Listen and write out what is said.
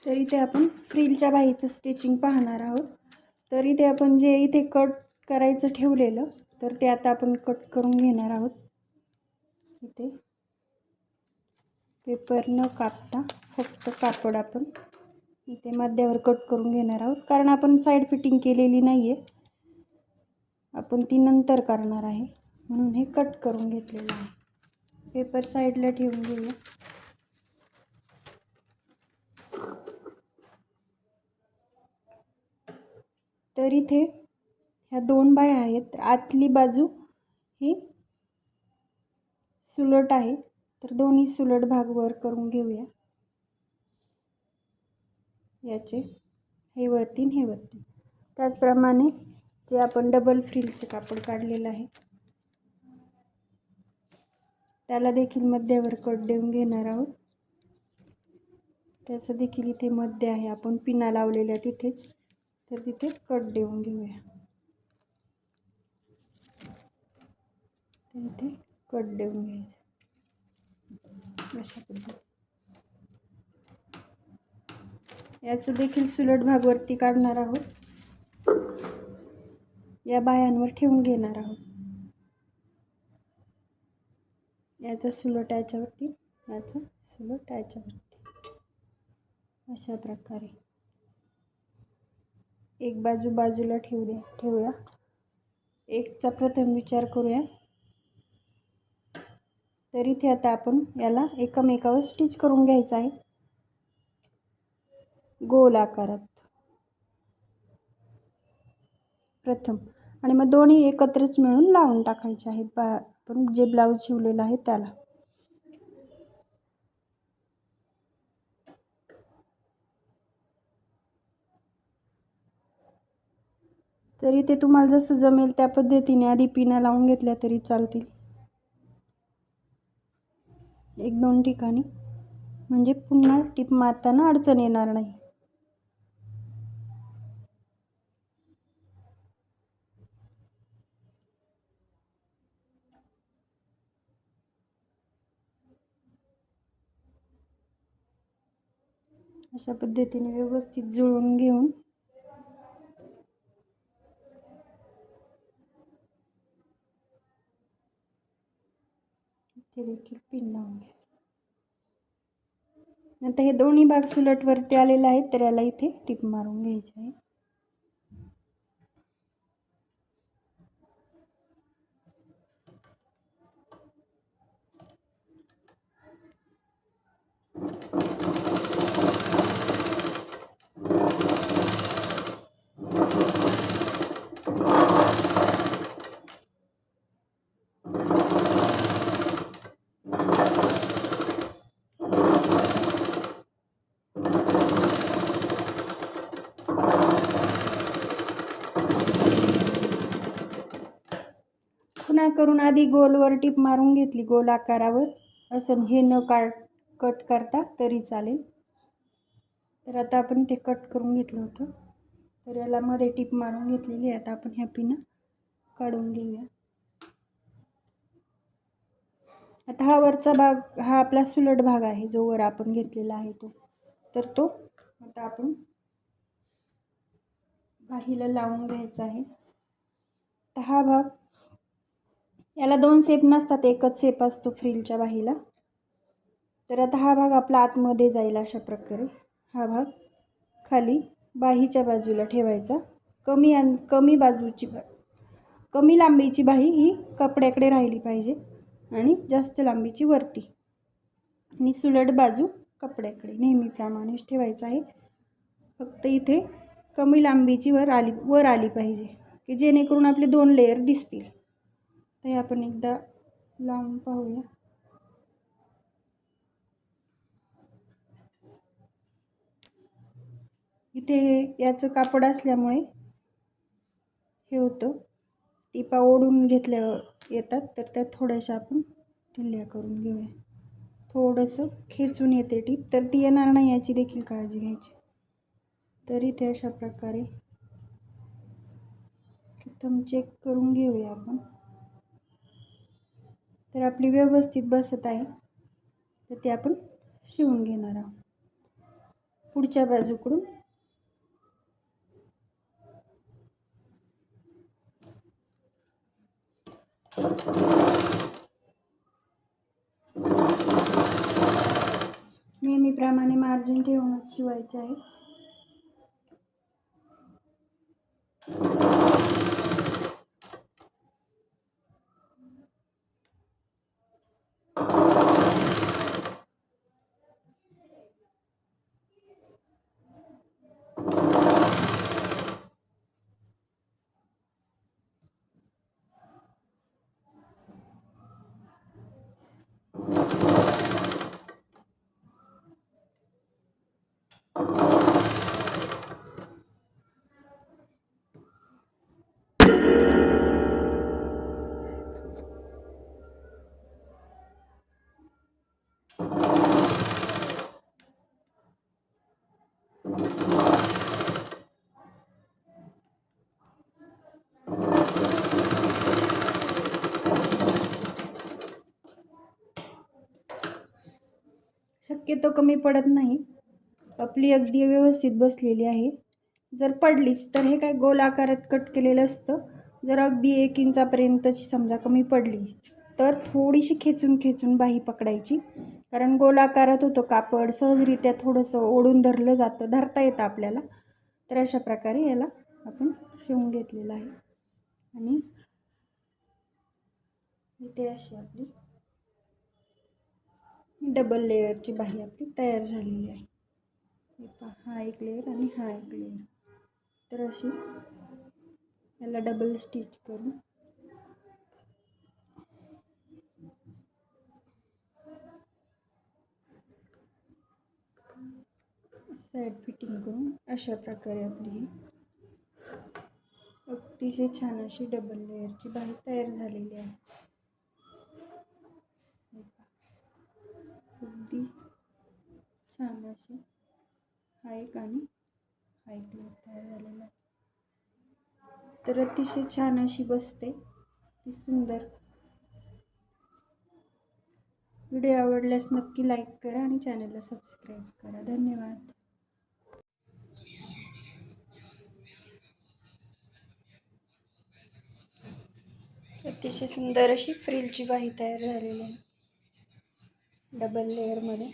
तर इथे आपण फ्रिलच्या बाहीचं स्टिचिंग पाहणार आहोत. तर इथे आपण जे इथे कट करायचं ठेवलेलं तर ते आता आपण कट करून घेणार आहोत. इथे पेपर न कापता फक्त कापड आपण इथे मध्यावर कट करून घेणार आहोत, कारण आपण साईड फिटिंग केलेली नाही आहे, आपण ती नंतर करणार आहे, म्हणून हे कट करून घेतलेलं आहे. पेपर साईडला ठेवून घेऊया. तर इथे ह्या दोन बाह्या आहेत. आतली बाजू ही सुलट आहे, तर दोन्ही सुलट भाग वर करून घेऊया. याचे हे वरती हे वरती. त्याचप्रमाणे जे आपण डबल फ्रिलचे कापड काढलेलं आहे त्याला देखील मध्यावर कट देऊन घेणार आहोत. त्याचं देखील इथे मध्य आहे, आपण पिना लावलेल्या तिथेच, तर तिथे कट देऊन घेऊया. तर इथे कट देऊन घ्यायचं अशा पद्धतीने. याचं देखील सुलट भाग वरती काढणार आहोत, या बाह्यांवर ठेवून घेणार आहोत. याचा सुलट याच्यावरती, याचा सुलट याच्यावरती, अशा प्रकारे एक बाजू बाजूला ठेवूया. एकचा प्रथम विचार करूया. तर इथे आता आपण याला एकमेकावर स्टिच करून घ्यायचं आहे गोल आकारात प्रथम, आणि मग दोन्ही एकत्रच मिळून लावून टाकायचे आहेत आपण जे ब्लाऊज शिवलेलं आहे त्याला. तर इथे तुम्हाला जसं जमेल त्या पद्धतीने आधी पिना लावून घेतल्या तरी चालतील, एक दोन ठिकाणी, म्हणजे पुन्हा टिप मारताना अडचण येणार नाही. अशा पद्धतीने व्यवस्थित जुळवून घेऊन इथे देखील पिन लावून घ्या. आता हे दोन्ही भाग सुलट वरती आलेले आहेत, तर याला इथे टिप मारून घ्यायची आहे. पुन्हा करून आधी गोलवर टिप मारून घेतली, गोल आकारावर, असं हे न कट करता तरी चालेल. तर आता आपण ते कट करून घेतलं होतं, तर याला मध्ये टिप मारून घेतलेली आहे. आता आपण ह्या पिना काढून घेऊया. आता हा वरचा भाग हा आपला सुलट भाग आहे, जो वर आपण घेतलेला आहे तो, तर तो आता आपण बाहीला लावून घ्यायचा आहे. तर हा भाग, याला दोन सेप नसतात, एकच सेप असतो फ्रिलच्या बाहीला. तर आता हा भाग आपला आतमध्ये जाईल अशा प्रकारे. हा भाग खाली बाहीच्या बाजूला ठेवायचा. कमी लांबीची बाही ही कपड्याकडे राहिली पाहिजे आणि जास्त लांबीची वरती, आणि सुलट बाजू कपड्याकडे नेहमीप्रमाणेच ठेवायचं आहे. फक्त इथे कमी लांबीची वर आली पाहिजे, की जेणेकरून आपले दोन लेयर दिसतील. तर आपण एकदा लावून पाहूया. इथे याचं कापड असल्यामुळे हे होतं, टिपा ओढून घेतल्या येतात, तर त्या थोड्याशा आपण ढिल्या करून घेऊया. थोडंसं खेचून येते टीप, तर ती येणार नाही याची देखील काळजी घ्यायची. तर इथे अशा प्रकारे प्रथम चेक करून घेऊया आपण. तर आपली व्यवस्थित बसत आहे, तर ते आपण शिवून घेणार आहोत. पुढच्या बाजूकडून नेहमीप्रमाणे मार्जिन ठेवूनच शिवायचे आहे. शक्यतो कमी पडत नाही, आपली अगदी व्यवस्थित बसलेली आहे. जर पडलीच तर हे काय गोल आकारात कट केलेलं असतं. जर अगदी 1 इंचापर्यंतची समजा कमी पडलीच तर थोडीशी खेचून बाही पकडायची, कारण गोल आकारात होतं कापड, सहजरित्या थोडंसं ओढून धरलं जातं, धरता येतं आपल्याला. तर अशा प्रकारे याला आपण शिवून घेतलेलं आहे. आणि इथे अशी आपली डबल लेअरची बाही आपली तयार झालेली आहे. हा एक लेअर आणि हा एक लेअर. तर अशी याला डबल स्टिच करून साईड फिटिंग करून अशा प्रकारे आपली ही अतिशय छान अशी डबल लेअरची बाही तयार झालेली आहे. अगदी छान अशी हा एक आणि हा एक लेअर तयार झालेला आहे. तर अतिशय छान अशी बसते, ती सुंदर. व्हिडिओ आवडल्यास नक्की लाईक करा आणि चॅनलला सबस्क्राईब करा. धन्यवाद. अतिशय सुंदर अशी फ्रिलची बाही तयार झालेली आहे डबल लेअरमध्ये.